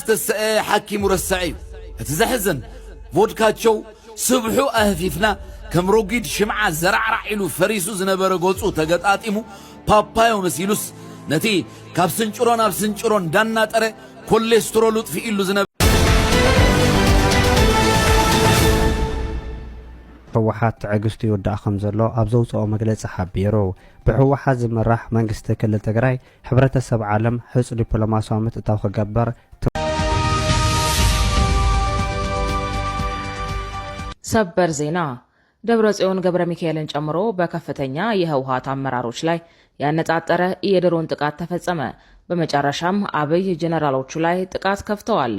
استسأ حكيم رسعي هتزحزن فودكاتشو صبحو أهفيفنا كم روجيد شمعة زرع رعيلو فريسو زنبر قوصو تقطعتيمو بابايو مسيلوس نتي كابسنچرون دانا ترى كوليسترول في إلو زنبر حوحات عقستي ودع خمزلو أبزوص أو مجلس حبيرو بحوحات زمرح منجست كل تجري حبرة السبع عالم حس دبلوماسية متتاخ جبر ሰበር ዜና ደብረጽዮን ገብረ ሚካኤልን ጨምሮ በከፍተኛ የህወሓት አመራሮች ላይ ያነጣጠረ የድሮን ጥቃት ተፈጸመ። በመጨረሻም አብይ ጀነራሎቹ ላይ ጥቃት ከፍተዋል።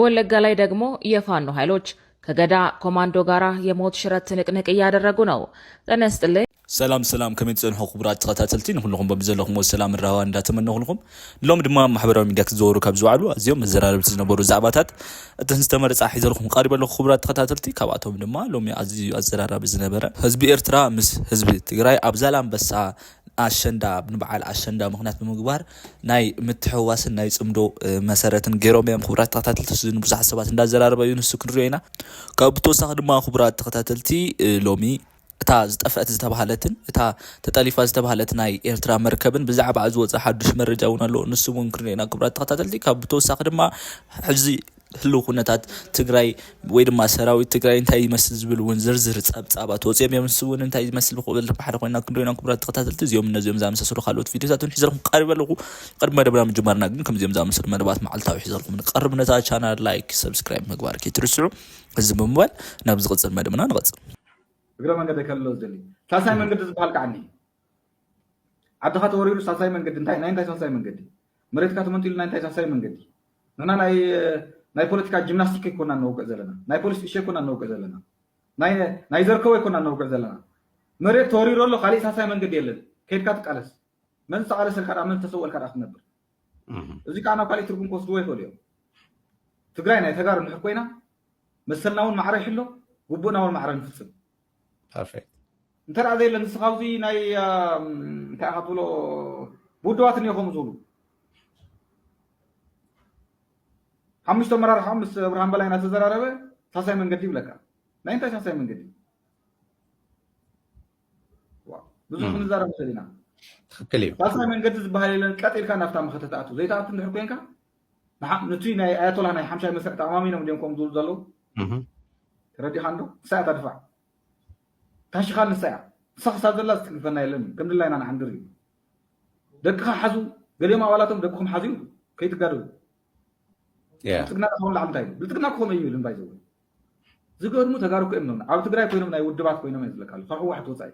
ወለጋ ላይ ደግሞ የፋኖ ኃይሎች ከገዳ ኮማንዶ ጋራ የሞት ሽረት ትንቅንቅ እያደረጉ ነው። ተነስተለ ሰላም ከመጽንሑ ክቡራት ተከታተልቲ ንኹልኩም በብዘለኹም ሰላም ራዋ እንዳተመነኹልኩም ሎም ድማ ማሕበራዊ ሚድያ ክዘወሩ ካብ ዝውዓሉ ኣዝዮም መዘራረብቲ ዝነበሩ ዛዕባታት እተን ዝተመረጻ ሒዘልኩም ቀሪበለኹ ክቡራት ተከታተልቲ ካብኣቶም ድማ ሎም ኣዝዩ ኣዘራራቢ ዝነበረ ህዝቢ ኤርትራ ምስ ህዝቢ ትግራይ ኣብ ዛላምበሳ አሸንዳ በዓል አሸንዳ ምክንያት በመግባር ናይ ምትሕዋስን ናይ ጽምዶ መሰረትን ገሮም ክቡራት ተከታተልቲ ዝን ብዙሕ ሰባት እንዳዘራረበ ይንሱ ክንሪና ካብ ተወሳኺ ድማ ክቡራት ተከታተልቲ ሎሚ እታ ዝጠፍአት ዝተባሃለትን እታ ተጠሊፋ ዝተባሃለት ናይ ኤርትራ መርከብን ብዛዕባ ዝወፀ ሓዱሽ መረጃ እውን ኣሎ ንሱ እውን ክንሪና ክቡራት ተከታተልቲ ካብ ተወሳኺ ድማ ሕዚ ህልው ኩነታት ትግራይ ወይ ድማ ሰራዊት ትግራይ እንታይ ይመስል ዝብል እውን ዝርዝር ጸብጻባት ወጽም የምስውን እንታይ ይመስል ብቆብል ባሕር ኮይና ክንሪና ክቡራት ተከታተልቲ እዚኦም እነዚኦም ዛመሰሉ ካልኦት ቪዲዮታትን ሒዘልኩም ቀርበልኩ ቅድመ መደብና ምጅማርና ግን ከምዚኦም ዛመሰሉ መደባት መዓልታዊ ሒዘልኩም ንቀርብ ነታ ቻናል ላይክ ሰብስክራይብ ምግባር ከትርስዑ እዚ በመባል ናብ ዝቅጽል መደብና ንቀጽል እግረ መንገድ ከለው ዘሊ ሳሳይ መንገድ ዝባል ቃኒ አድኻ ተወሪሩ ሳሳይ መንገድ እንታይ ሳሳይ መንገድ መሬትካ ተመንቲሉ እንታይ ሳሳይ መንገድ ነና ናይ ፖለቲካ ጂምናስቲክ ይኮና ነው ገዘለና ናይ ፖሊስ እሺ ይኮና ነው ገዘለና ናይ ዘርከው ይኮና ነው ገዘለና መሬት ተወሪሩ ሎ ካሊ ሳሳይ መንገድ የለን ከድካ ተቃለስ ምን ተቃለስ ልካዳ ምን ተሰወል ካዳ ነበር እዚ ካና ካሊ ትርጉም ኮስዶ ይኮል ይው ትግራይ ናይ ተጋሩ ንሕር ኮይና መሰልናውን ማዕረ ይሕሎ ጉቦናውን ማዕረ ንፍጽም perfect እንተ ራዘ የለን ስኻውዚ ናይ ታኻብሎ ቡድዋትን ይኹም ዝሉ ሓሙሽተ መራር ሓሙስ ብርሃን በላይና ተዘራረበ ሳሳይ መንገዲ ይብለካ ናይ እንታይ ሳሳይ መንገዲ ብዙ ክንዛረብ ሰሊና ትክክል እዩ ሳሳይ መንገዲ ዝበሃል የለን ቀጢልካ ናፍታ መኸተታቱ ዘይታቱ እንድሕር ኮይንካ ነቲ ናይ ኣያቶላ ናይ ሓምሻይ መስርዕ ተኣማሚኖም ደምኮም ዝብሉ ዘለዉ ተረዲኻ እንዶ ሳያት ኣድፋዕ ታሽኻል ንሳያ ሰኽሳ ዘላ ዝትክልፈና የለን ከም ድላይና ንሓንድር እዩ ደቅኻ ሓዙ ገሊኦም ኣባላቶም ደቅኹም ሓዙ ከይትጋደሉ ብልጥግና ክኸውን ላዕሊ እንታይ ብልጥግና ክኾኑ እዩ ልምባይ ዘው ዝገድሙ ተጋሩ ክእምኖም ኣብ ትግራይ ኮይኖም ናይ ውድባት ኮይኖም እዩ ዝለካሉ ካብ ሕወሓት ወፃኢ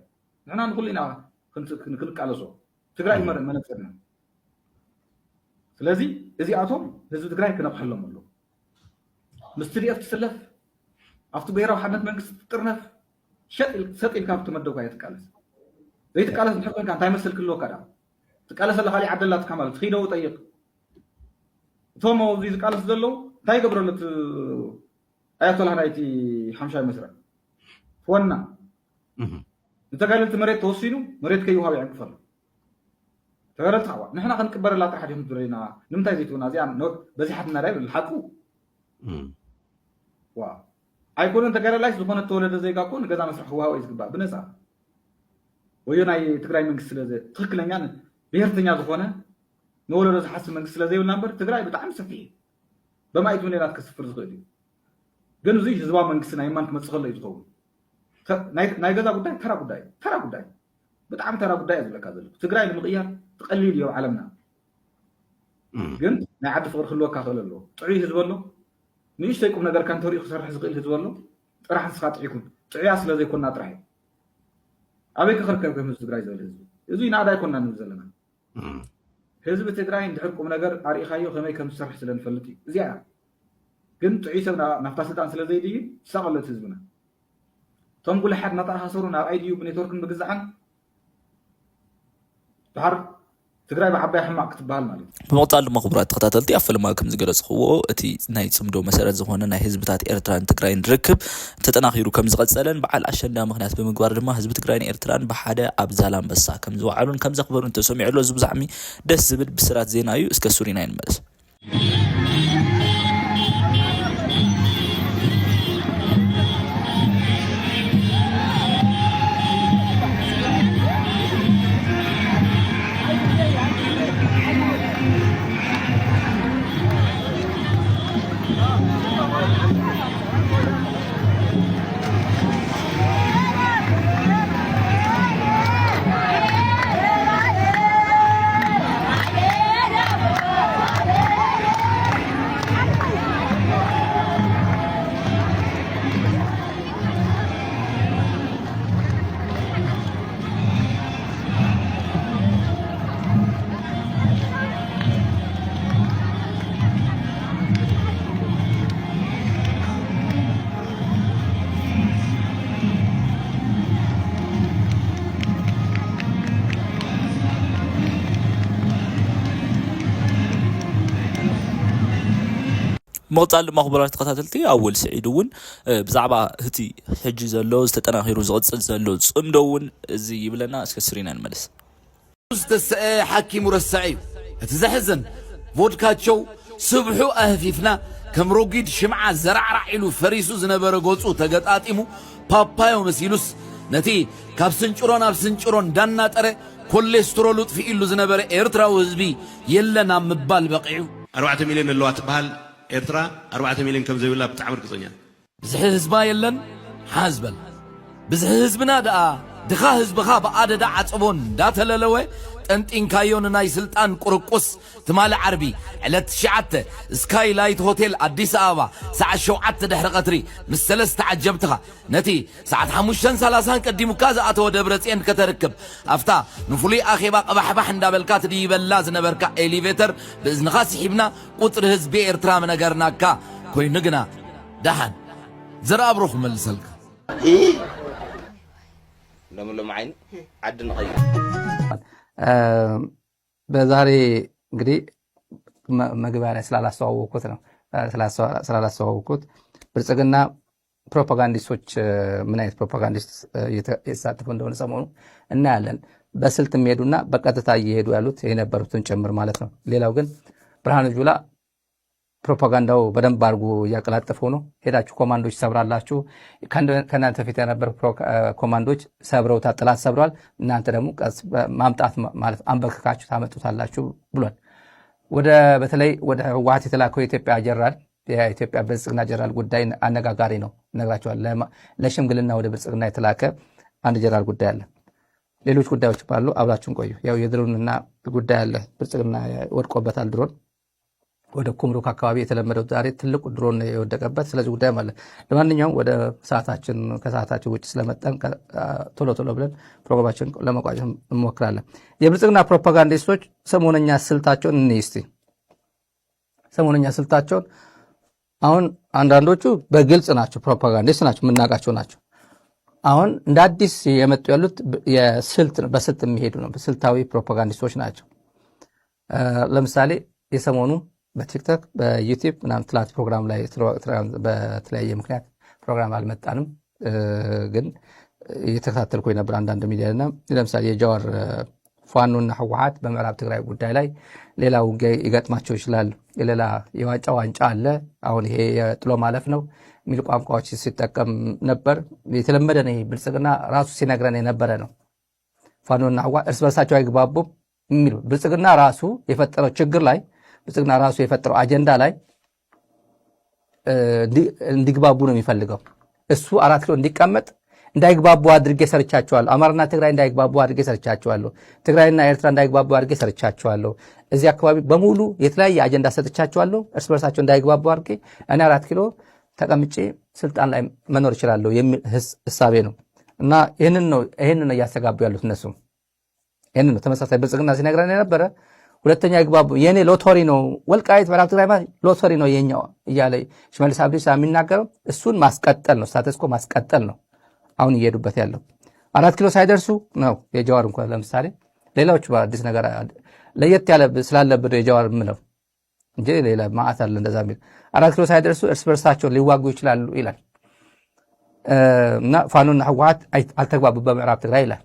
ንሕና ንኩሉ ኢና ክንቃለሶ ትግራይ መነፅርና ስለዚ እዚኣቶም ህዝቢ ትግራይ ክነቕሐሎም ኣሎ ምስ ትዲኤፍ ትስለፍ ኣብቲ ብሔራዊ ሓድነት መንግስቲ ትጥርነፍ ሰጢል ካብ ተመደብካ ይትቃለስ ዘይትቃለስ እንድሕር ኮይንካ እንታይ መስል ክህልወካ ዳ ትቃለስ ኣላ ካሊእ ዓደላትካ ማለት ኺደው ጠይቕ እቶም ኣብዚ ዝቃለስ ዘለዉ እንታይ ገብረለት ኣያቶላ ናይቲ ሓምሻይ መስርዕ ፍወና ንተጋደልቲ መሬት ተወሲኑ መሬት ከይውሃብ ይዕንቅፈሉ ተጋደልቲ ከዓ ንሕና ክንቅበረላ ጥራሕ ዲኹም ትብለና ንምንታይ ዘይትውና እዚኣ በዚሓትና ዳ ይብል ሓቁ ኣይኮነን ተጋደላይ ዝኾነ ተወለደ ዘይጋ ኮን ገዛ መስርሕ ክውሃብ እዩ ዝግባእ ብነፃ ወዮ ናይ ትግራይ መንግስቲ ስለዘ ትክክለኛን ብሄርተኛ ዝኾነ ንወለዶ ዝሓስብ መንግስቲ ስለዘይብልና እምበር ትግራይ ብጣዕሚ ሰፊሕ በማይት ሚልዮናት ክስፍር ዝኽእል እዩ ግን እዚ ህዝባዊ መንግስቲ ናይ ማን ክመፅእ ከሎ እዩ ዝኸውን ናይ ገዛ ጉዳይ ተራ ጉዳይ ብጣዕሚ ተራ ጉዳይ እዩ ዝብለካ ዘሎ ትግራይ ንምቕያር ትቐሊል እዩ ኣብ ዓለምና ግን ናይ ዓዲ ፍቅሪ ክህልወካ ክእል ኣለዎ ጥዑይ ህዝቢ ኣሎ ንእሽተይ ቁም ነገር ካን ተሪኡ ክሰርሕ ዝኽእል ህዝቢ ኣሎ ጥራሕ ንስኻ ጥዒኩም ጥዑያ ስለዘይኮንና ጥራሕ እዩ ኣበይ ክኽርከብ ከም ህዝቢ ትግራይ ዝብል ህዝቢ እዚ ናዳ ይኮንና ንብል ዘለና ህዝቢ ትግራይ እንድሕር ቁም ነገር ኣርኢኻዮ ከመይ ከም ዝሰርሕ ስለንፈልጥ እዩ እዚኣ ግን ጥዑይ ሰብ ናብታ ስልጣን ስለዘይድዩ ዝሳቐለት ህዝብና እቶም ጉልሓት እናተኣሳሰሩ ናብ ኣይድዩ ብኔትወርክን ምግዛዕን ድሓር ትግራይ بعباي حماق ክትባል ማለት በመጣል ድማ ክቡራት ተከታተልቲ ኣፈለማ ከም ዝገለጽኽዎ እቲ ናይ ጽምዶ መሰረት ዝኾነ ናይ ህዝብታት ኤርትራን ትግራይን ርክብ ተጠናኺሩ ከም ዝቐጸለን በዓል ኣሸንዳ ምኽንያት ብምግባር ድማ ህዝቢ ትግራይን ኤርትራን ብሓደ ኣብ ዛላምበሳ ከም ዝወዓሉን ከም ዘኽበሩን ተሰሚዑ ኣሎ። እዚ ብዛዕሚ ደስ ዝብል ብስራት ዜና እዩ። እስከ ሱሪና ይንመለስ። مقطع المخبرات تقاتلتي أول سعيدون بزعبة هتي حج زلو استتناخيرو زغط زلو صمدون زي بلنا اسكسرين الملس استسقى حكيم رسعي تزحزن فودكاتشو صبحو أهفيفنا كم روجيد شمعة زرع رعيلو فريسو زنبر غوصو تقطعتيمو بابايو مسيلوس نتي كابسنچرون دانا تره كوليسترول في إلو زنبر إرترا وزبي يلنا مبال بقيو 4 مليون اللوات بحال إرترا 4 مليون كم زي ولا بتعمر قصنيا بزح حزبا يلن حازبل بزح حزبنا دا دخا حزبخا بقادة دا عصبون دا تللوه تنتين كايون ناي سلطان قرقص تمال عربي علت شعت سكاي لايت هوتيل أديس آبا ساعة شوعت دحر قطري مسلس تعجبتها نتي ساعة حموشتن سالاسان قديمو كازا أتو دبرتين كتركب أفتا نفولي أخي باق بحبح ندابلكات دي بلاز نبركا إليفيتر بإذن خاص حبنا قطر هزبي إرترا من أقرناكا كوي نقنا دحن زر أبروخ ملسلك لم عين عدنا غير በዛሬ እንግዲህ መግቢያ ላይ ስላላስተዋወቁት ነው ስላላስተዋወቁት ብልጽግና ፕሮፓጋንዲስቶች ምን አይነት ፕሮፓጋንዲስት እየተሳተፉ እንደሆነ ሰሞኑ እናያለን። በስልት የሚሄዱና በቀጥታ እየሄዱ ያሉት የነበሩትን ጭምር ማለት ነው። ሌላው ግን ብርሃኑ ጁላ ፕሮፓጋንዳው በደንብ አርጉ ያቀላጠፈው ነው። ሄዳችሁ ኮማንዶች ሰብራላችሁ ከናንተ ፊት የነበሩ ኮማንዶች ሰብረው ታጥላት ሰብሯል። እናንተ ደግሞ ማምጣት ማለት አንበክካችሁ ታመጡታላችሁ ብሏል። በተለይ ወደ ህወሓት የተላከው የኢትዮጵያ ብልጽግና ጀነራል ጉዳይ አነጋጋሪ ነው። ነግራችኋል። ለሽምግልና ወደ ብልጽግና የተላከ አንድ ጀነራል ጉዳይ አለ። ሌሎች ጉዳዮች ባሉ አብራችሁን ቆዩ። ያው የድሮንና ጉዳይ አለ። ብልጽግና ወድቆበታል ድሮን ወደ ኩምሩክ አካባቢ የተለመደው ዛሬ ትልቁ ድሮን የወደቀበት ስለዚህ ጉዳይ ማለት። ለማንኛውም ወደ ከሰዓታችን ውጭ ስለመጣን ቶሎ ብለን ፕሮግራማችን ለመቋጨት እንሞክራለን። የብልጽግና ፕሮፓጋንዲስቶች ሰሞነኛ ስልታቸውን እንይስቲ። ሰሞነኛ ስልታቸውን አሁን አንዳንዶቹ በግልጽ ናቸው፣ ፕሮፓጋንዲስት ናቸው፣ የምናውቃቸው ናቸው። አሁን እንደ አዲስ የመጡ ያሉት በስልት የሚሄዱ ነው። ስልታዊ ፕሮፓጋንዲስቶች ናቸው። ለምሳሌ የሰሞኑ በቲክቶክ በዩቲዩብ ምናምን ትላት ፕሮግራም ላይ በተለያየ ምክንያት ፕሮግራም አልመጣንም፣ ግን እየተከታተልኩ ነበር አንዳንድ ሚዲያና ለምሳሌ የጃዋር ፋኖና ህወሓት በምዕራብ ትግራይ ጉዳይ ላይ ሌላ ውጊያ ይገጥማቸው ይችላል። የሌላ ዋንጫ አለ። አሁን ይሄ የጥሎ ማለፍ ነው የሚል ቋንቋዎች ሲጠቀም ነበር። የተለመደ ነው። ብልጽግና ራሱ ሲነግረን የነበረ ነው። ፋኖና ህወሓት እርስ በርሳቸው አይግባቡም የሚሉ ብልጽግና ራሱ የፈጠረው ችግር ላይ ብልጽግና ራሱ የፈጠረው አጀንዳ ላይ እንዲግባቡ ነው የሚፈልገው። እሱ 4 ኪሎ እንዲቀመጥ እንዳይግባቡ አድርጌ ሰርቻቸዋለሁ። አማራና ትግራይ እንዳይግባቡ አድርጌ ሰርቻቸዋለሁ። ትግራይና ኤርትራ እንዳይግባቡ አድርጌ ሰርቻቸዋለሁ። እዚህ አካባቢ በሙሉ የተለያየ አጀንዳ ሰጥቻቸዋለሁ። እርስ በርሳቸው እንዳይግባቡ አድርጌ እኔ 4 ኪሎ ተቀምጬ ስልጣን ላይ መኖር እችላለሁ የሚል ህሳቤ ነው እና ይሄንን ነው እያስተጋቡ ያሉት እነሱ። ይሄንን ነው ተመሳሳይ ብልጽግና ሲነግረን የነበረ ሁለተኛ ይግባቡ የኔ ሎተሪ ነው ወልቃይት ምዕራብ ትግራይ ማለት ሎተሪ ነው የኛው እያለ ሽመልስ አብዲሳ የሚናገረው እሱን ማስቀጠል ነው። ስታተስ ኮ ማስቀጠል ነው አሁን እየሄዱበት ያለው። 4 ኪሎ ሳይደርሱ ነው የጃዋር እንኳን ለምሳሌ ሌላዎች በአዲስ ነገር ለየት ያለ ስላለበት የጃዋር ምለው እንጂ ሌላ ማአት አለ እንደዛ የሚል 4 ኪሎ ሳይደርሱ እርስ በርሳቸው ሊዋጉ ይችላሉ ይላል እና ፋኖና ህወሓት አልተግባቡ በምዕራብ ትግራይ ይላል።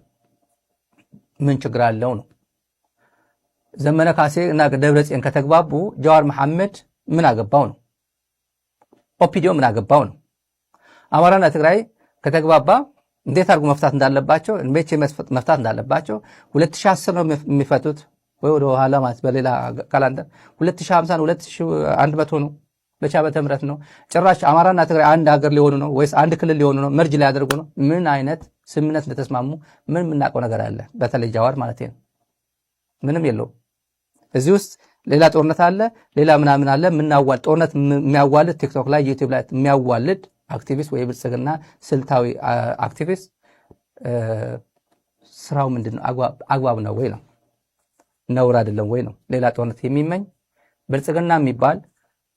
ምን ችግር አለው ነው? ዘመነ ካሴ እና ደብረጽዮን ከተግባቡ ጃዋር መሐመድ ምን አገባው ነው? ኦፒዲዮ ምን አገባው ነው? አማራና ትግራይ ከተግባባ እንዴት አድርጎ መፍታት እንዳለባቸው መፍታት እንዳለባቸው 2010 ነው የሚፈቱት ወይ ወደ ኋላ ማለት በሌላ ካላንደር 2050 2100 ነው በቻ በተምረት ነው። ጭራሽ አማራና ትግራይ አንድ ሀገር ሊሆኑ ነው ወይስ አንድ ክልል ሊሆኑ ነው? መርጅ ላይ ያደርጉ ነው? ምን አይነት ስምምነት እንደተስማሙ ምን የምናውቀው ነገር አለ? በተለይ ጃዋር ማለት ነው ምንም የለው። እዚህ ውስጥ ሌላ ጦርነት አለ፣ ሌላ ምናምን አለ። ምናዋል ጦርነት የሚያዋልድ ቲክቶክ ላይ ዩቲዩብ ላይ የሚያዋልድ አክቲቪስት ወይ ብልጽግና ስልታዊ አክቲቪስት ስራው ምንድነው? አግባብ ነው ወይ ነው? ነውር አይደለም ወይ ነው? ሌላ ጦርነት የሚመኝ ብልጽግና የሚባል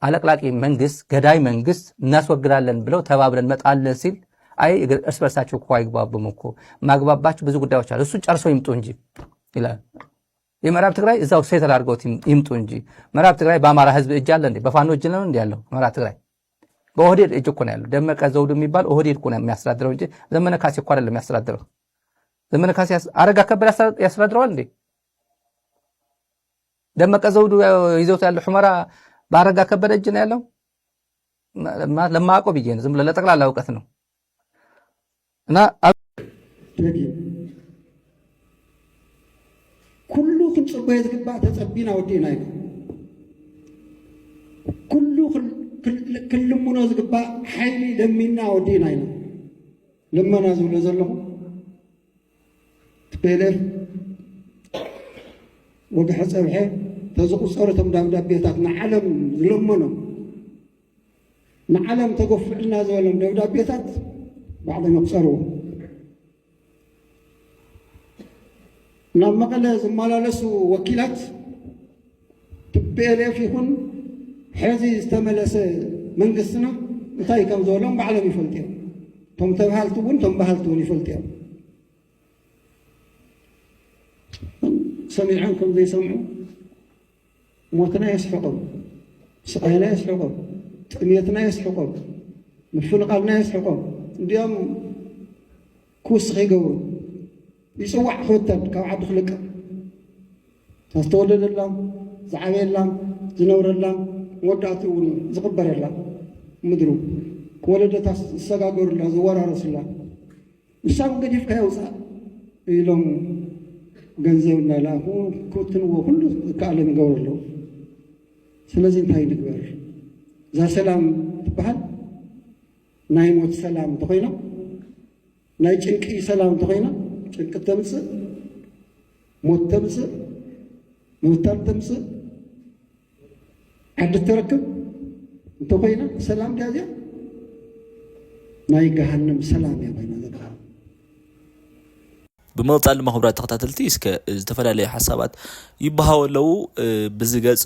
አለቅላቂ መንግስት፣ ገዳይ መንግስት እናስወግዳለን ብለው ተባብረን መጣለን ሲል አይ እርስ በርሳቸው እኮ አይግባቡም እኮ ማግባባቸው ብዙ ጉዳዮች አሉ፣ እሱን ጨርሰው ይምጡ እንጂ ይላል። የምዕራብ ትግራይ እዛው ሴተል አድርገውት ይምጡ እንጂ ምዕራብ ትግራይ በአማራ ህዝብ እጅ አለ እንዴ? በፋኖ እጅ ነው እንዴ ያለው? ምዕራብ ትግራይ በኦህዴድ እጅ እኮ ነው ያለው። ደመቀ ዘውዱ የሚባል ኦህዴድ እኮ ነው የሚያስተዳድረው እንጂ ዘመነ ካሴ እኮ አይደለም የሚያስተዳድረው። ዘመነ ካሴ አረጋ ከበደ ያስተዳድረዋል እንዴ? ደመቀ ዘውዱ ይዘውት ያለው ሁመራ በአረጋ ከበደ እጅ ነው ያለው። ለማያውቀው ብዬ ነው፣ ዝም ብሎ ለጠቅላላ እውቀት ነው። እና ኩሉ ክንጽበዮ ዝግባእ ተጸቢና ወዲና እዩ ኩሉ ክልሙኖ ዝግባእ ሓይሊ ለሚና ወዲና ኢና ልመና ዝብሎ ዘለኹ ትፔለፍ ወግሐ ፀብሐ ተዝቁፀሩ እቶም ደብዳቤታት ንዓለም ዝለመኖም ንዓለም ተገፍዕልና ዝበሎም ደብዳቤታት ባዕሎም ይቁፀርዎ ናብ መቐለ ዝመላለሱ ወኪላት ትፔለፍ ይኹን ሕዚ ዝተመለሰ መንግስትና እንታይ ከም ዝበሎም ባዕሎም ይፈልጡ እዮም። ቶም ተባሃልቲ እውን ቶም ባህልቲ እውን ይፈልጡ እዮም። ሰሚዖም ከም ዘይሰምዑ ሞትና የስሕቆም፣ ስቃይና የስሕቆም፣ ጥሜትና የስሕቆም፣ ምፍንቃልና የስሕቆም እንዲኦም ክውስኽ ይገብሩ ይፅዋዕ ክወተን ካብ ዓዱ ክልቅቕ ዝተወለደላ ዝዓበየላ ዝነብረላ ወዳእቱ እውን ዝቕበረላ ምድሩ ወለደታ ዝሰጋገሩላ ዝወራረሱላ ንሳብ ገዲፍካ የውፃእ ኢሎም ገንዘብ እናይለኣኹ ክውትንዎ ኩሉ ዝከኣሎም ይገብሩ ኣለዉ። ስለዚ እንታይ ንግበር? እዛ ሰላም ትበሃል ናይ ሞት ሰላም እንተኮይና ናይ ጭንቂ ሰላም እንተኮይና ጭንቂ ተምፅእ፣ ሞት ተምፅእ፣ ምብታን ተምፅእ፣ ዓዲ ተረክብ እንተኮይና ሰላም ድያ እዚኣ ናይ ገሃነም ሰላም እያ ኮይና ዘላ። ብምቕፃል ድማ ክቡራት ተኸታተልቲ እስከ ዝተፈላለዩ ሓሳባት ይበሃው ኣለዉ። ብዝገፅ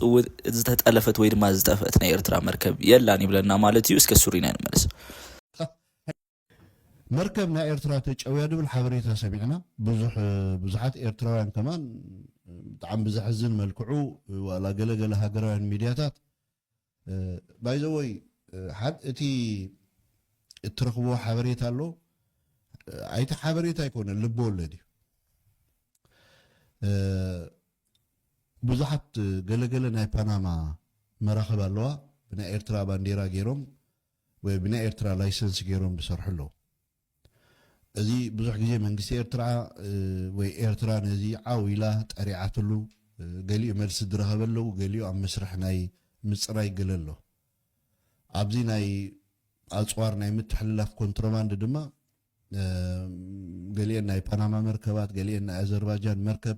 ዝተጠለፈት ወይ ድማ ዝጠፍአት ናይ ኤርትራ መርከብ የላን ይብለና ማለት እዩ። እስከ ሱሪና ንመለስ። መርከብ ናይ ኤርትራ ተጨውያ ድብል ሓበሬታ ሰሚዕና ብዙሓት ኤርትራውያን ከማን ብጣዕሚ ብዘሕዝን መልክዑ ዋላ ገለገለ ሃገራውያን ሚድያታት ባይዘወይ እቲ እትረኽቦ ሓበሬታ ኣሎ ኣይቲ ሓበሬታ ኣይኮነን ልቢ ወለድ እዩ። ብዙሓት ገለገለ ናይ ፓናማ መራኸብ ኣለዋ ብናይ ኤርትራ ባንዴራ ገይሮም ወይ ብናይ ኤርትራ ላይሰንስ ገይሮም ዝሰርሑ ኣለዉ። እዚ ብዙሕ ግዜ መንግስቲ ኤርትራ ወይ ኤርትራ ነዚ ዓዊላ ጠሪዓትሉ ገሊኡ መልሲ ዝረኸበለዉ ገሊኡ ኣብ መስርሕ ናይ ምፅራይ ገለ ኣሎ። ኣብዚ ናይ ኣፅዋር ናይ ምትሕልላፍ ኮንትሮባንድ ድማ ገሊአን ናይ ፓናማ መርከባት ገሊአን ናይ ኣዘርባይጃን መርከብ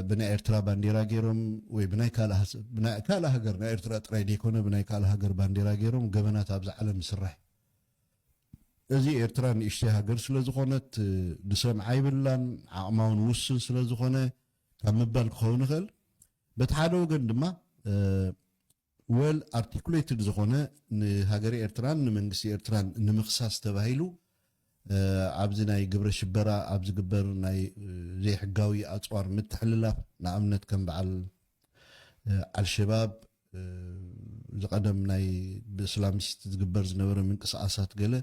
ብናይ ኤርትራ ባንዴራ ገይሮም ወይ ብናይ ካልእ ሃገር ናይ ኤርትራ ጥራይ ደይኮነ ብናይ ካልእ ሃገር ባንዴራ ገይሮም ገበናት ኣብዚ ዓለም ይስራሕ። እዚ ኤርትራ ንእሽተይ ሃገር ስለ ዝኾነት ድሰምዓ ይብላን ዓቕማውን ውስን ስለ ዝኾነ ካብ ምባል ክኸውን ይኽእል። በቲ ሓደ ወገን ድማ ወል ኣርቲኩሌትድ ዝኾነ ንሃገር ኤርትራን ንመንግስቲ ኤርትራን ንምኽሳስ ተባሂሉ ኣብዚ ናይ ግብረ ሽበራ ኣብ ዝግበር ናይ ዘይሕጋዊ ኣፅዋር ምትሕልላፍ ንኣብነት ከም በዓል ኣልሸባብ ዝቐደም ናይ ብእስላሚስት ዝግበር ዝነበረ ምንቅስቃሳት ገለ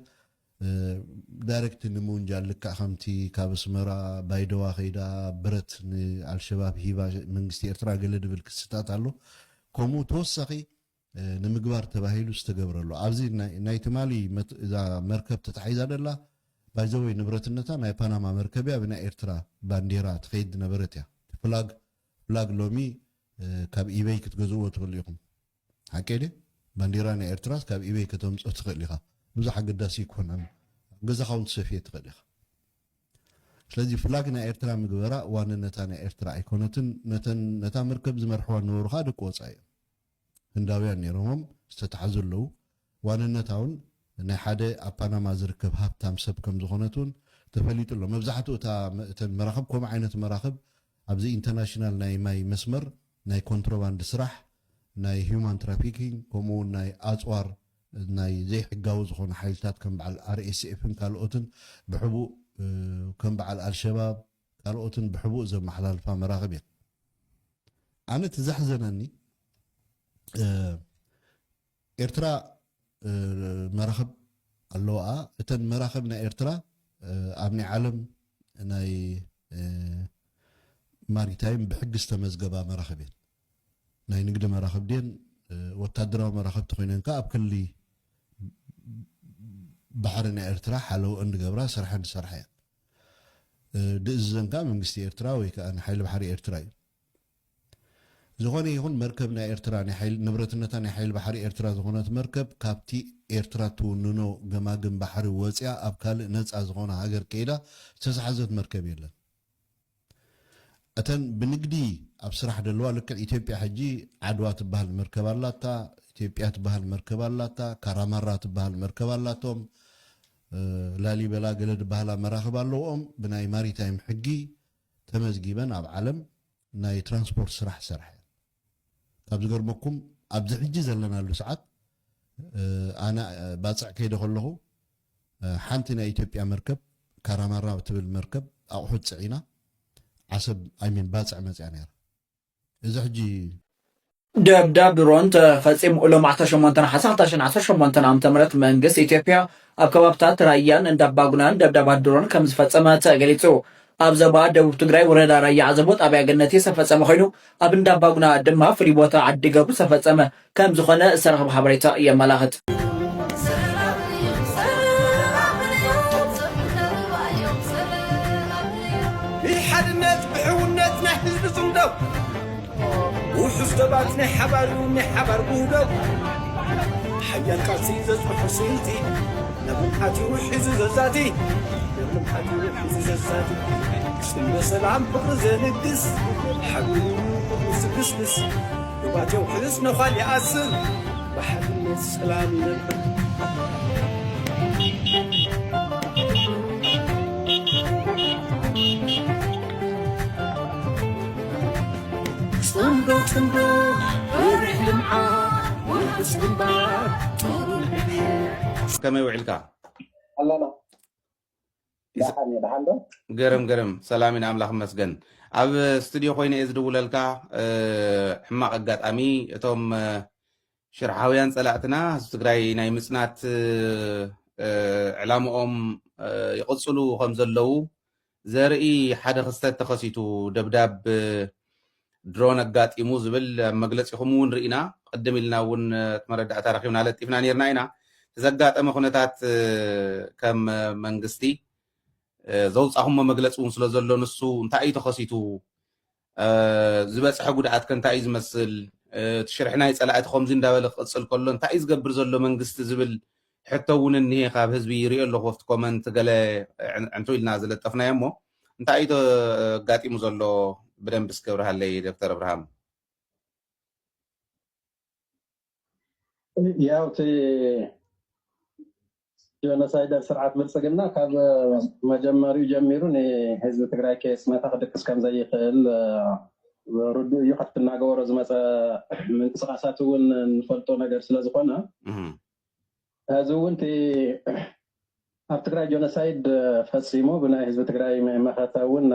ዳይሬክት ንምውንጃል ልክዕ ከምቲ ካብ ኣስመራ ባይደዋ ከይዳ ብረት ንኣልሸባብ ሂባ መንግስቲ ኤርትራ ገለ ድብል ክስታት ኣሎ። ከምኡ ተወሳኺ ንምግባር ተባሂሉ ዝተገብረሉ ኣብዚ ናይ ትማሊ እዛ መርከብ ተታሒዛ ደላ ባይዘወይ ንብረትነታ ናይ ፓናማ መርከብ እያ ብናይ ኤርትራ ባንዴራ ትኸይድ ነበረት እያ። ፍላግ ሎሚ ካብ ኢበይ ክትገዝእዎ ትኽእሉ ኢኹም ሓቂ ደ ባንዴራ ናይ ኤርትራ ካብ ኢበይ ከተምፅኦ ትኽእል ኢኻ። ብዙሕ ኣገዳሲ ይኮነን ገዛኻ እውን ትሰፍየ ትኽእል ኢኻ። ስለዚ ፍላግ ናይ ኤርትራ ምግበራ ዋንነታ ናይ ኤርትራ ኣይኮነትን። ነታ መርከብ ዝመርሕዋ ዝነበሩ ከዓ ደቂ ወፃኢ እዮም ህንዳውያን ነይሮሞም ዝተታሓዙ ኣለዉ። ዋንነታ እውን ናይ ሓደ ኣብ ፓናማ ዝርከብ ሃብታም ሰብ ከም ዝኾነት እውን ተፈሊጡ ኣሎ። መብዛሕትኡ እተን መራኸብ ከምኡ ዓይነት መራኸብ ኣብዚ ኢንተርናሽናል ናይ ማይ መስመር ናይ ኮንትሮባንድ ስራሕ ናይ ሂውማን ትራፊኪንግ ከምኡውን ናይ ኣፅዋር ናይ ዘይሕጋዊ ዝኾኑ ሓይልታት ከም በዓል RSFን ካልኦትን ብሕቡእ ከም በዓል ኣልሸባብ ካልኦትን ብሕቡእ ዘመሓላልፋ መራኸብ እየን ኣነ ትዘሕዘነኒ ኤርትራ መራኸብ ኣለዋ እተን መራኸብ ናይ ኤርትራ ኣብ ናይ ዓለም ናይ ማሪታይም ብሕጊ ዝተመዝገባ መራኸብ እየን ናይ ንግዲ መራኸብ ድን ወታደራዊ መራኸብቲ ኮይነን ከዓ ኣብ ክልሊ ባሕሪ ናይ ኤርትራ ሓለው እንድገብራ ስራሕ እንድሰርሓ እየን ድእዘን ከዓ መንግስቲ ኤርትራ ወይ ከዓ ሓይሊ ባሕሪ ኤርትራ እዩ ዝኾነ ይኹን መርከብ ናይ ኤርትራ ናይ ሓይሊ ንብረትነታ ናይ ሓይሊ ባሕሪ ኤርትራ ዝኾነት መርከብ ካብቲ ኤርትራ ትውንኖ ገማግም ባሕሪ ወፂያ ኣብ ካልእ ነፃ ዝኾነ ሃገር ከይዳ ዝተሰሓዘት መርከብ የለን እተን ብንግዲ ኣብ ስራሕ ደለዋ ልክዕ ኢትዮጵያ ሕጂ ዓድዋ ትበሃል መርከብ ኣላታ ኢትዮጵያ ትበሃል መርከብ ኣላታ ካራማራ ትበሃል መርከብ ኣላቶም ላሊበላ ገለ ትበሃላ መራኸብ ኣለዎም ብናይ ማሪታይም ሕጊ ተመዝጊበን ኣብ ዓለም ናይ ትራንስፖርት ስራሕ ሰርሐ ካብ ዝገርመኩም ኣብዚ ሕጂ ዘለናሉ ሰዓት ኣነ ባፅዕ ከይደ ከለኹ ሓንቲ ናይ ኢትዮጵያ መርከብ ካራማራ ትብል መርከብ ኣቑሑት ፅዒና ዓሰብ ኣይሚን ባፅዕ መፅያ ነይራ እዚ ሕጂ ደብዳብ ድሮን ተፈፂሙ ሎም 18 ሓሳብ 2018 ዓ.ም መንግስት ኢትዮጵያ ኣብ ከባብታት ራያን እንዳባጉናን ደብዳባት ድሮን ከም ዝፈፀመ ተገሊጹ ኣብ ዞባ ደቡብ ትግራይ ወረዳ ራያ ዓዘቦት ኣብያ ገነቲ ዝተፈፀመ ኮይኑ ኣብ እንዳባጉና ድማ ፍሉይ ቦታ ዓዲ ገብሩ ዝተፈፀመ ከም ዝኾነ ዝተረኸበ ሓበሬታ የመላኽት ሓድነት ብሕውነት ናይ ህዝቢ ፅምደው ውሑስ ደባት ናይ ሓባር ጉህደው ሓያል ቃልሲ ዘፅሑ ስንቲ ነብልሓቲሩ ሒዙ ዘዛቲ ስለ ሰላም ፍቅሪ ዘንግስ ሓቢሩ ዝግስግስ ድባቴው ሕልስ ነዃል ይኣስር ብሓድነት ሰላም ይነብር ፅምዶ በሪሕ ልምዓት ውሕስ ግንባር ከመይ ውዒልካ ኣለና ዳሓን ገረም ሰላም ኢና ኣምላኽ መስገን ኣብ ስቱድዮ ኮይነ እየ ዝድውለልካ ሕማቕ ኣጋጣሚ እቶም ሽርሓውያን ፀላእትና ህዝቢ ትግራይ ናይ ምፅናት ዕላምኦም ይቕፅሉ ከም ዘለው ዘርኢ ሓደ ክስተት ተኸሲቱ ደብዳብ ድሮን ኣጋጢሙ ዝብል መግለፂኹም እውን ርኢና ቅድም ኢልና እውን መረዳእታ ረኺብና ለጢፍና ነርና ኢና ተዘጋጠመ ኩነታት ከም መንግስቲ ዘውፃኹሞ መግለፂ እውን ስለ ዘሎ ንሱ እንታይ እዩ ተኸሲቱ ዝበፅሐ ጉድኣት ከንታይ እዩ ዝመስል እቲ ሽርሒ ናይ ፀላእቲ ከምዚ እንዳበለ ክቕፅል ከሎ እንታይ እዩ ዝገብር ዘሎ መንግስቲ ዝብል ሕቶ እውን እኒሄ ካብ ህዝቢ ይሪኦ ኣለኹ ኣብቲ ኮመንት ገለ ዕንቱ ኢልና ዝለጠፍናዮ እሞ እንታይ እዩ ኣጋጢሙ ዘሎ ብደንብ እስክብርሃለይ ዶክተር ኣብርሃም ያው እቲ ጆኖሳይደር ስርዓት ብልፅግና ካብ መጀመሪኡ ጀሚሩ ንህዝቢ ትግራይ ከስመታ ክድቅስ ከም ዘይኽእል ርዱእ እዩ ካብቲ እናገበሮ ዝመፀ ምንቅስቃሳት እውን ንፈልጦ ነገር ስለ ዝኾነ ሕዚ እውን እቲ ኣብ ትግራይ ጆኖሳይድ ፈፂሙ ብናይ ህዝቢ ትግራይ መኸተ እውን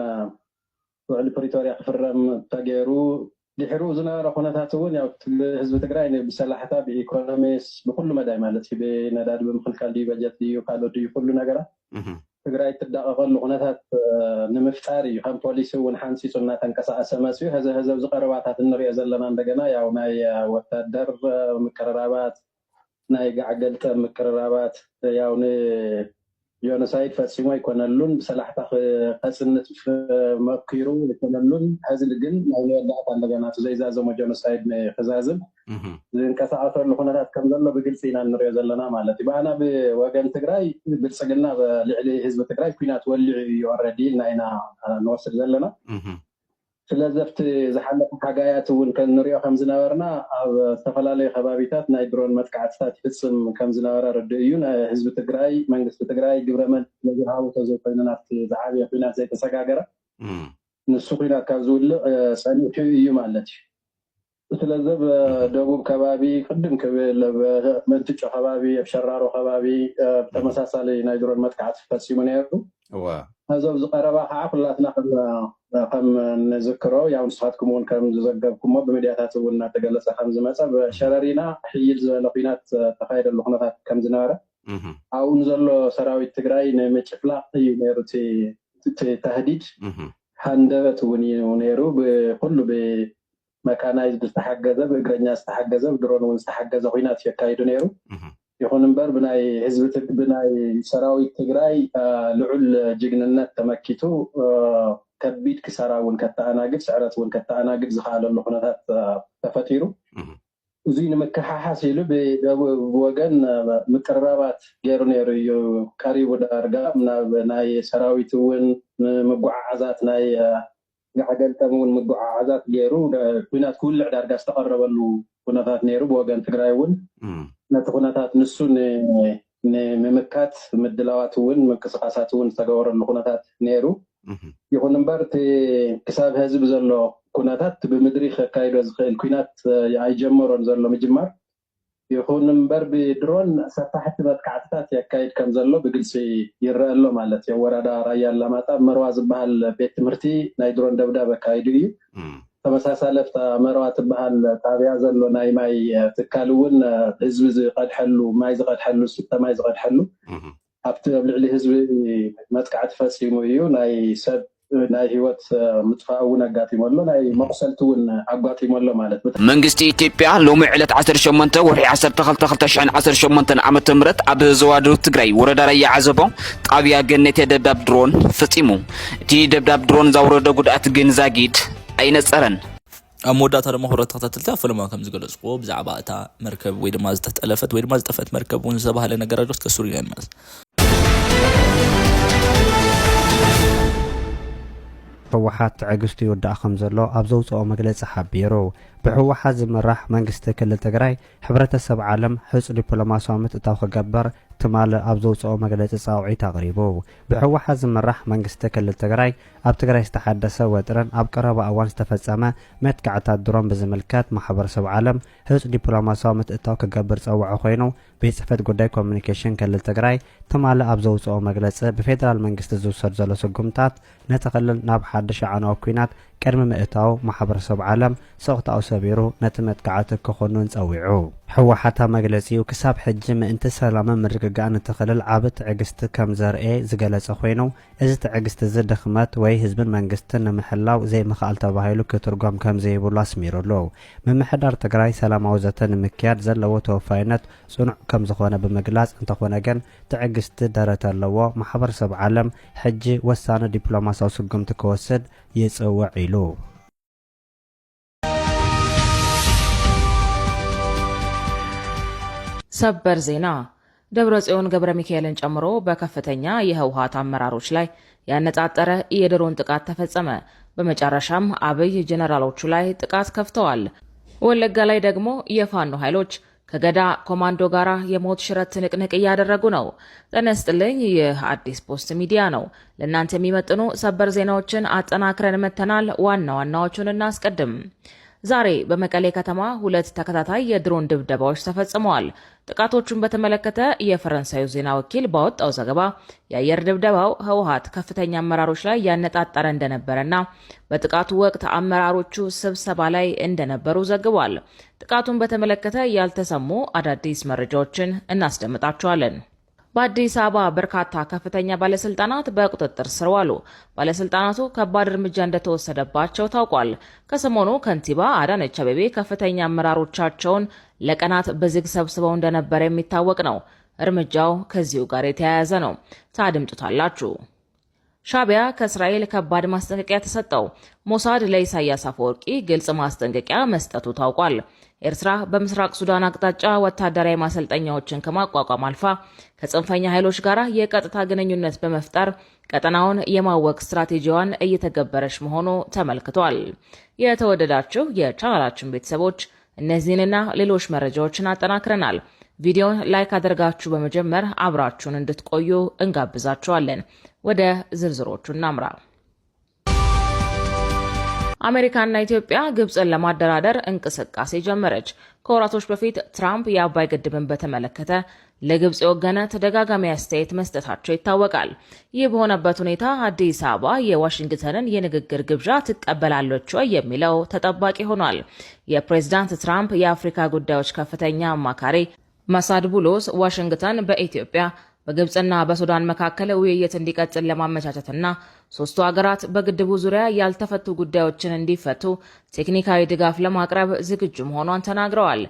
ውዕሊ ፕሪቶርያ ክፍረም ተገይሩ ድሕሩ ዝነበረ ኩነታት እውን ያው ህዝቢ ትግራይ ብሰላሕታ ብኢኮኖሚስ ብኩሉ መዳይ ማለት እዩ ብነዳዲ ብምክልካል ድዩ በጀት ድዩ ካልኦት ድዩ ኩሉ ነገራት ትግራይ ትዳቐቐሉ ኩነታት ንምፍጣር እዩ ከም ፖሊሲ እውን ሓንሲፁ እናተንቀሳቀሰ መፅዩ ህዚ ኣብዚ ቀረባታት እንሪኦ ዘለና እንደገና ያው ናይ ወታደር ምቅርራባት ናይ ጋዕገልጠ ምቅርራባት ያው ጆኖሳይድ ፈፂሞ ኣይኮነሉን ብሰላሕታ ከፅንት መኪሩ ኣይኮነሉን ሕዚ ግን ናይ መወዳእታ እንደገና ዘይዛዘሞ ጆኖሳይድ ክዛዝም ዝንቀሳቀሰሉ ኩነታት ከም ዘሎ ብግልፂ ኢና ንሪኦ ዘለና ማለት እዩ ባና ብወገን ትግራይ ብልፅግና ልዕሊ ህዝቢ ትግራይ ኩናት ወሊዑ እዩ ኦልሬዲ ኢልና ኢና ንወስድ ዘለና ስለዚ ኣብቲ ዝሓለፈ ሓጋያት እውን ክንሪኦ ከም ዝነበርና ኣብ ዝተፈላለዩ ከባቢታት ናይ ድሮን መጥቃዕትታት ይፍፅም ከም ዝነበረ ርድእ እዩ ህዝቢ ትግራይ መንግስቲ ትግራይ ግብረ መልስ ስለዝሃቡ ተዘይኮይኑ ናብቲ ዝዓበየ ኩናት ዘይተሰጋገረ ንሱ ኩናት ካብ ዝውልቕ ፀኒሑ እዩ ማለት እዩ ስለዚ በደቡብ ከባቢ ቅድም ክብል መንትጮ ከባቢ ኣብ ሸራሮ ከባቢ ብተመሳሳሊ ናይ ድሮን መጥቃዕቲ ፈፂሙ ነይሩ هذا زقربا حافلاتنا كم نذكره يا نسخاتكم كم زجبكم بمدياتات ونا تجلس خمس مسا بشرارينا حيل لقينات تخيل اللقنات كم زنارة أو نزل سراوي تجراي نمشفلا ينيروتي تهديد هندبت ونيرو بكل بمكانايز بستحجزه بإجرانيا استحجزه بدرون ونستحجزه قينات يكايدو نيرو يكون نبر بناي حزب بناي سراوي تجراي لعل جننات تمكيتو كبيت كسراون كتأناجد سعرات ون كتأناجد زخال اللقنات تفتيرو وزين مكحاحاس يلو بوجن مقربات غيرونيرو كاريبو دارغا ناي سراويت ون مقععزات ناي قعدل تمون مقععزات غيرو بينات كل دارغا استقربلو كناتات نيرو بوجن تግራይ ውን نتخوناتات نسون ممكات مدلاوات ون منقسقاسات ون تغورن كناتات نيرو يكون نبرت كساب هزب زلو كناتات بمدريخ كايدو زخيل كينات يجمرون زلو مجمر يكون نبر بدرون سفحت متقعتات يكايد كم زلو بقلسي يرالو مالت يورادا رايا لماطا مرواز بحال بيت مرتي ناي درون دبدابه كايدو ተመሳሳለፍታ መራዋት በሃል ታቢያ ዘሎ ናይ ማይ ተካልውን ህዝብ ዝቀድሐሉ ማይ ዝቀድሐሉ ማይ ዝቀድሐሉ ኣብቲ ልዕሊ ህዝቢ መጥቃዕቲ ፈፂሙ እዩ ናይ ሰብ ናይ ህይወት ምጥፋእውን ኣጋጢሞሎ ናይ መቁሰልቲውን ኣጋጢሞሎ ማለት ነው። መንግስቲ ኢትዮጵያ ሎሚ ዕለት 18 ወርሒ 12 2018 ዓመተ ምህረት ኣብ ዘዋደሩ ትግራይ ወረዳ ራያ ዓዘቦ ጣብያ ገነት ደብዳብ ድሮን ፈፂሙ እቲ ደብዳብ ድሮን ዘውረደ ጉድኣት ግን ዛጊድ ኣይነፀረን أمودات هذا مهورة تختلتها فلما كم زقل أسقوب زعباتها مركب ويد ما تلفت ويد ما تلفت مركب ونسبها لنا جراجوس كسوريا الناس ህወሓት ትዕግስቱ ይወዳእ ከም ዘሎ ኣብ ዘውፅኦ መግለፂ ሓቢሩ ብህወሓት ዝምራሕ መንግስቲ ክልል ትግራይ ሕብረተሰብ ዓለም ሕፁ ዲፕሎማስያዊ ምትእታው ክገበር ትማለ ኣብ ዘውፅኦ መግለፂ ፃውዒት ኣቕሪቡ ብህወሓት ዝምራሕ መንግስቲ ክልል ትግራይ ኣብ ትግራይ ዝተሓደሰ ወጥረን ኣብ ቀረባ እዋን ዝተፈፀመ መጥቃዕታት ድሮን ብዝምልከት ማሕበረሰብ ዓለም ሕፁ ዲፕሎማስያዊ ምትእታው ክገበር ፀውዖ ኮይኑ ቤት ጽሕፈት ጉዳይ ኮሙኒኬሽን ክልል ትግራይ ትማለ ኣብ ዘውፅኦ መግለፂ ብፌደራል መንግስቲ ዝውሰድ ዘሎ ስጉምታት ነቲ ክልል ናብ ሓድሽ ዓናዊ ኩናት ቅድሚ ምእታው ማሕበረሰብ ዓለም ሰቕታው ሰቢሩ ነቲ መጥቃዕቲ ክኾኑን ፀዊዑ ህወሓት መግለፂኡ ክሳብ ሕጂ ምእንቲ ሰላምን ምርግጋእን እቲ ክልል ዓብ ትዕግስቲ ከም ዘርኤ ዝገለጸ ኮይኑ እዚ ትዕግስቲ እዚ ድኽመት ወይ ህዝብን መንግስትን ንምሕላው ዘይምኽኣል ተባሂሉ ክትርጎም ከም ዘይብሉ ኣስሚሩሉ ምምሕዳር ትግራይ ሰላማዊ ዘተ ንምክያድ ዘለዎ ተወፋይነት ጽኑዕ ከም ዝኾነ ብምግላጽ እንተኾነ ግን ትዕግስቲ ደረተ ኣለዎ ማሕበረሰብ ዓለም ሕጂ ወሳነ ዲፕሎማስያዊ ስጉምቲ ክወስድ ይጽውዕ ኢሉ ሰበር ዜና ደብረጽዮን ገብረ ሚካኤልን ጨምሮ በከፍተኛ የህወሓት አመራሮች ላይ ያነጣጠረ የድሮን ጥቃት ተፈጸመ። በመጨረሻም አብይ ጀነራሎቹ ላይ ጥቃት ከፍተዋል። ወለጋ ላይ ደግሞ የፋኖ ኃይሎች ከገዳ ኮማንዶ ጋራ የሞት ሽረት ትንቅንቅ እያደረጉ ነው። ጤና ይስጥልኝ፣ ይህ አዲስ ፖስት ሚዲያ ነው። ለእናንተ የሚመጥኑ ሰበር ዜናዎችን አጠናክረን መተናል። ዋና ዋናዎቹን እናስቀድም። ዛሬ በመቀሌ ከተማ 2 ተከታታይ የድሮን ድብደባዎች ተፈጽመዋል። ጥቃቶቹን በተመለከተ የፈረንሳዩ ዜና ወኪል ባወጣው ዘገባ የአየር ድብደባው ህወሓት ከፍተኛ አመራሮች ላይ ያነጣጠረ እንደነበረና በጥቃቱ ወቅት አመራሮቹ ስብሰባ ላይ እንደነበሩ ዘግቧል። ጥቃቱን በተመለከተ ያልተሰሙ አዳዲስ መረጃዎችን እናስደምጣቸዋለን። በአዲስ አበባ በርካታ ከፍተኛ ባለስልጣናት በቁጥጥር ስር ዋሉ። ባለስልጣናቱ ከባድ እርምጃ እንደተወሰደባቸው ታውቋል። ከሰሞኑ ከንቲባ አዳነች አቤቤ ከፍተኛ አመራሮቻቸውን ለቀናት በዝግ ሰብስበው እንደነበረ የሚታወቅ ነው። እርምጃው ከዚሁ ጋር የተያያዘ ነው። ታድምጡታላችሁ። ሻቢያ ከእስራኤል ከባድ ማስጠንቀቂያ ተሰጠው። ሞሳድ ለኢሳያስ አፈወርቂ ግልጽ ማስጠንቀቂያ መስጠቱ ታውቋል። ኤርትራ በምስራቅ ሱዳን አቅጣጫ ወታደራዊ ማሰልጠኛዎችን ከማቋቋም አልፋ ከጽንፈኛ ኃይሎች ጋር የቀጥታ ግንኙነት በመፍጠር ቀጠናውን የማወቅ ስትራቴጂዋን እየተገበረች መሆኑ ተመልክቷል። የተወደዳችሁ የቻናላችን ቤተሰቦች እነዚህንና ሌሎች መረጃዎችን አጠናክረናል። ቪዲዮን ላይክ አድርጋችሁ በመጀመር አብራችሁን እንድትቆዩ እንጋብዛችኋለን። ወደ ዝርዝሮቹ እናምራ። አሜሪካና ኢትዮጵያ ግብጽን ለማደራደር እንቅስቃሴ ጀመረች። ከወራቶች በፊት ትራምፕ የአባይ ግድብን በተመለከተ ለግብጽ የወገነ ተደጋጋሚ አስተያየት መስጠታቸው ይታወቃል። ይህ በሆነበት ሁኔታ አዲስ አበባ የዋሽንግተንን የንግግር ግብዣ ትቀበላለች ወይ የሚለው ተጠባቂ ሆኗል። የፕሬዝዳንት ትራምፕ የአፍሪካ ጉዳዮች ከፍተኛ አማካሪ ማሳድ ቡሎስ ዋሽንግተን በኢትዮጵያ በግብጽና በሱዳን መካከል ውይይት እንዲቀጥል ለማመቻቸትና ሶስቱ ሀገራት በግድቡ ዙሪያ ያልተፈቱ ጉዳዮችን እንዲፈቱ ቴክኒካዊ ድጋፍ ለማቅረብ ዝግጁ መሆኗን ተናግረዋል።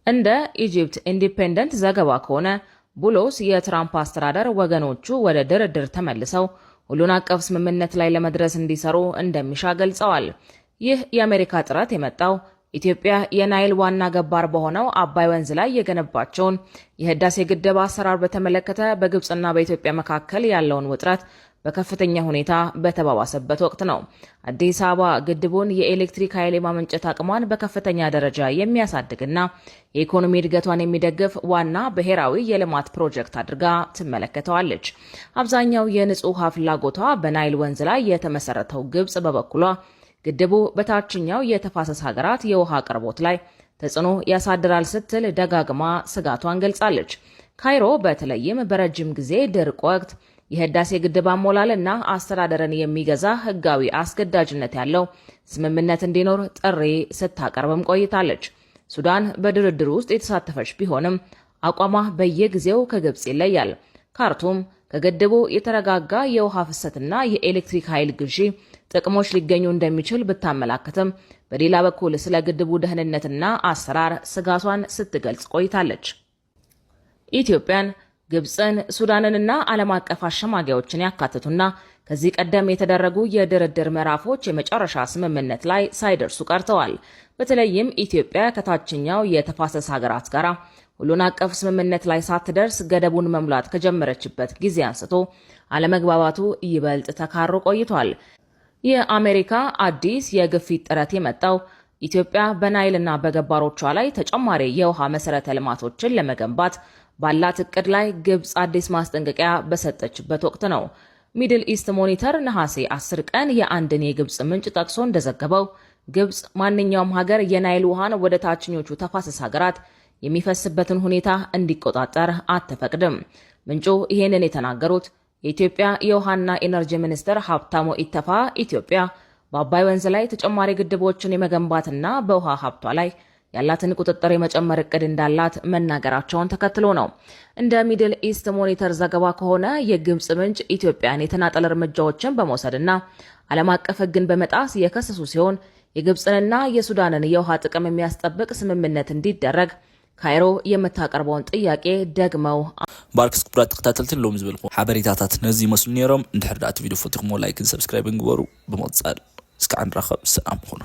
እንደ ኢጂፕት ኢንዲፔንደንት ዘገባ ከሆነ ቡሎስ የትራምፕ አስተዳደር ወገኖቹ ወደ ድርድር ተመልሰው ሁሉን አቀፍ ስምምነት ላይ ለመድረስ እንዲሰሩ እንደሚሻ ገልጸዋል። ይህ የአሜሪካ ጥረት የመጣው ኢትዮጵያ የናይል ዋና ገባር በሆነው አባይ ወንዝ ላይ የገነባቸውን የህዳሴ ግድብ አሰራር በተመለከተ በግብጽና በኢትዮጵያ መካከል ያለውን ውጥረት በከፍተኛ ሁኔታ በተባባሰበት ወቅት ነው። አዲስ አበባ ግድቡን የኤሌክትሪክ ኃይል የማመንጨት አቅሟን በከፍተኛ ደረጃ የሚያሳድግና የኢኮኖሚ እድገቷን የሚደግፍ ዋና ብሔራዊ የልማት ፕሮጀክት አድርጋ ትመለከተዋለች። አብዛኛው የንጹህ ውሃ ፍላጎቷ በናይል ወንዝ ላይ የተመሰረተው ግብጽ በበኩሏ ግድቡ በታችኛው የተፋሰስ ሀገራት የውሃ አቅርቦት ላይ ተጽዕኖ ያሳድራል ስትል ደጋግማ ስጋቷን ገልጻለች። ካይሮ በተለይም በረጅም ጊዜ ድርቅ ወቅት የህዳሴ ግድብ አሞላልና አስተዳደርን የሚገዛ ህጋዊ አስገዳጅነት ያለው ስምምነት እንዲኖር ጥሪ ስታቀርብም ቆይታለች። ሱዳን በድርድሩ ውስጥ የተሳተፈች ቢሆንም አቋሟ በየጊዜው ከግብጽ ይለያል። ካርቱም ከግድቡ የተረጋጋ የውሃ ፍሰትና የኤሌክትሪክ ኃይል ግዢ ጥቅሞች ሊገኙ እንደሚችል ብታመላክትም በሌላ በኩል ስለ ግድቡ ደህንነትና አሰራር ስጋቷን ስትገልጽ ቆይታለች። ኢትዮጵያን፣ ግብጽን፣ ሱዳንንና ዓለም አቀፍ አሸማጊዎችን ያካትቱና ከዚህ ቀደም የተደረጉ የድርድር ምዕራፎች የመጨረሻ ስምምነት ላይ ሳይደርሱ ቀርተዋል። በተለይም ኢትዮጵያ ከታችኛው የተፋሰስ ሀገራት ጋር ሁሉን አቀፍ ስምምነት ላይ ሳትደርስ ገደቡን መሙላት ከጀመረችበት ጊዜ አንስቶ አለመግባባቱ ይበልጥ ተካሮ ቆይቷል። የአሜሪካ አዲስ የግፊት ጥረት የመጣው ኢትዮጵያ በናይልና በገባሮቿ ላይ ተጨማሪ የውሃ መሰረተ ልማቶችን ለመገንባት ባላት እቅድ ላይ ግብጽ አዲስ ማስጠንቀቂያ በሰጠችበት ወቅት ነው። ሚድል ኢስት ሞኒተር ነሐሴ 10 ቀን የአንድን የግብጽ ምንጭ ጠቅሶ እንደዘገበው ግብጽ ማንኛውም ሀገር የናይል ውሃን ወደ ታችኞቹ ተፋሰስ ሀገራት የሚፈስበትን ሁኔታ እንዲቆጣጠር አትፈቅድም። ምንጩ ይሄንን የተናገሩት የኢትዮጵያ የውሃና ኢነርጂ ሚኒስትር ሀብታሙ ኢተፋ ኢትዮጵያ በአባይ ወንዝ ላይ ተጨማሪ ግድቦችን የመገንባትና በውሃ ሀብቷ ላይ ያላትን ቁጥጥር የመጨመር እቅድ እንዳላት መናገራቸውን ተከትሎ ነው። እንደ ሚድል ኢስት ሞኒተር ዘገባ ከሆነ የግብጽ ምንጭ ኢትዮጵያን የተናጠል እርምጃዎችን በመውሰድና ዓለም አቀፍ ሕግን በመጣስ የከሰሱ ሲሆን የግብጽንና የሱዳንን የውሃ ጥቅም የሚያስጠብቅ ስምምነት እንዲደረግ ካይሮ የምታቀርበውን ጥያቄ ደግመው ባርክስ ክቡራት ተከታተልትን ሎም ዝበልኩ ሓበሬታታት ነዚ ይመስሉ ነይሮም። እንድሕር ዳኣቲ ቪድዮ ፈቲኹሞ ላይክን ሰብስክራይብን ግበሩ። ብመቕጻል እስካዕ ንራኸብ ሰላም ሁኑ።